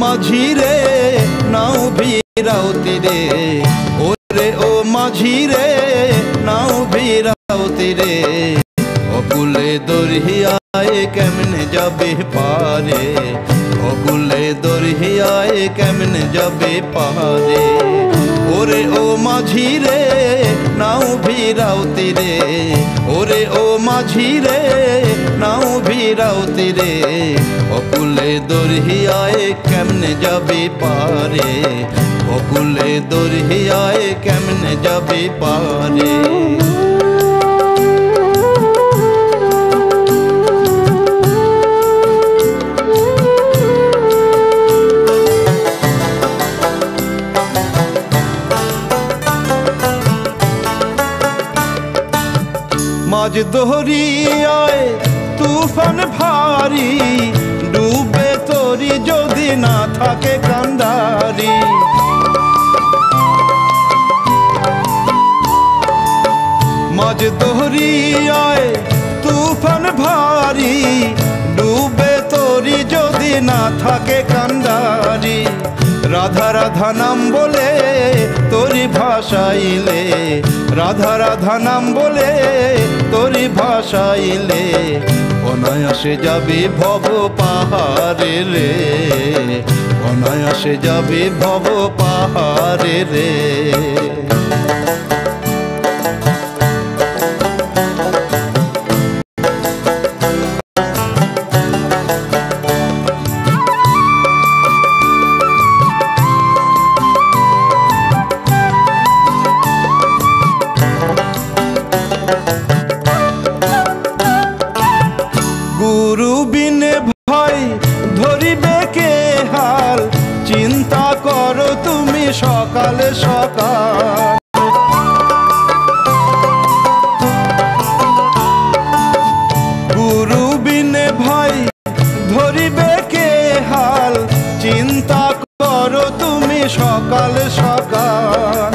মাঝি রে নাও ভিড়াওতি রে, ওরে ও মাঝি রে নাও ভিড়াওতি রে। অকুলে দরিয়ায় কেমনে যাবে পারে, অকুলে দরিয়ায় কেমনে যাবে পারে। ওরে ও মাঝি রে নাও ভিড়াওতি রে, ওরে ও মাঝি রে নাও ভিড়াওতি রে। অকুলে দরিয়ায় কেমনে যাবে পারে, অকুলে দরিয়ায় কেমনে যাবে পারে। মাঝ দরিয়ায় তুফান ভারী, ডুবে তরি যদি না থাকে কান্ডারি। মাঝ দরিয়ায় তুফান ভারী, ডুবে তরি যদি না থাকে কান্ডারি। রাধা রাধা নাম বলে তোরি ভাষাইলে, রাধা রাধা নাম বলে তোরি ভাষাইলে। অনায়াসে যাবে ভব পাহাড়ে রে, অনায়াসে যাবে ভব পাহাড়ে রে। গুরু বিনে ভাই ধরিবে কে হাল, চিন্তা করো তুমি সকালে সকাল। গুরু বিনে ভাই ধরিবে কে হাল, চিন্তা করো তুমি সকালে সকাল।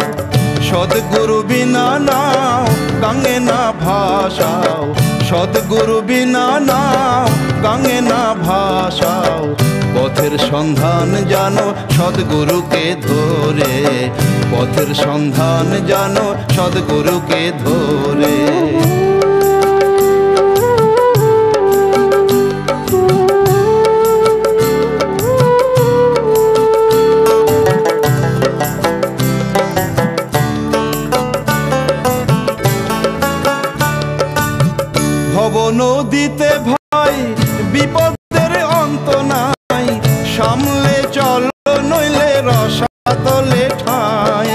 সদ্গুরু বিনা নাও গাঙ্গে না ভাসাও, সদ্গুরু বিনা নাও গাঙ্গে না ভাসাও। পথের সন্ধান জানো সদ্গুরুকে ধরে, পথের সন্ধান জানো সদ্গুরুকে ধরে। ভব নদীতে ভাই বিপদের অন্ত নাই, সামলে চল নইলে রসাতলে ঠাই।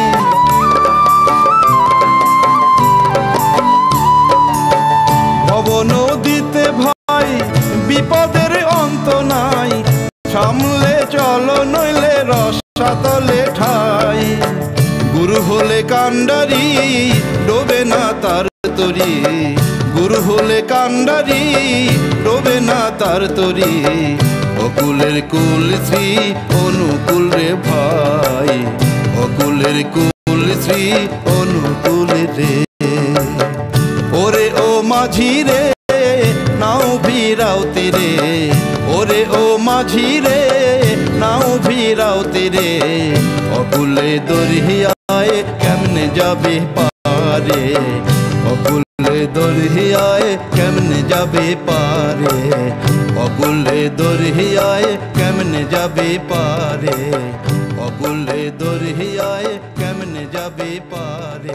ভব নদীতে ভাই বিপদের অন্ত নাই, সামলে চল নইলে রসাতলে ঠাই। গুরু হলে কান্ডারি ডোবে না তার তরি, গুরু হলে কান্ডারি ডোবে না তার তরি। অকুলের কুল শ্রী অনুকূল রে ভাই, অকুলের কুল শ্রী অনুকূল রে। ওরে ও মাঝি রে নাও ভিড়াওতি রে, ওরে ও মাঝি রে নাও ভিড়াওতি রে। অকুলে দরিয়ায় কেমনে যাবে পারে, অকুলে দরিয়ায় কেমনে যাবে পারে, অকুলে দরিয়ায় কেমনে যাবে পারে, অকুলে দরিয়ায় কেমনে যাবে পারে।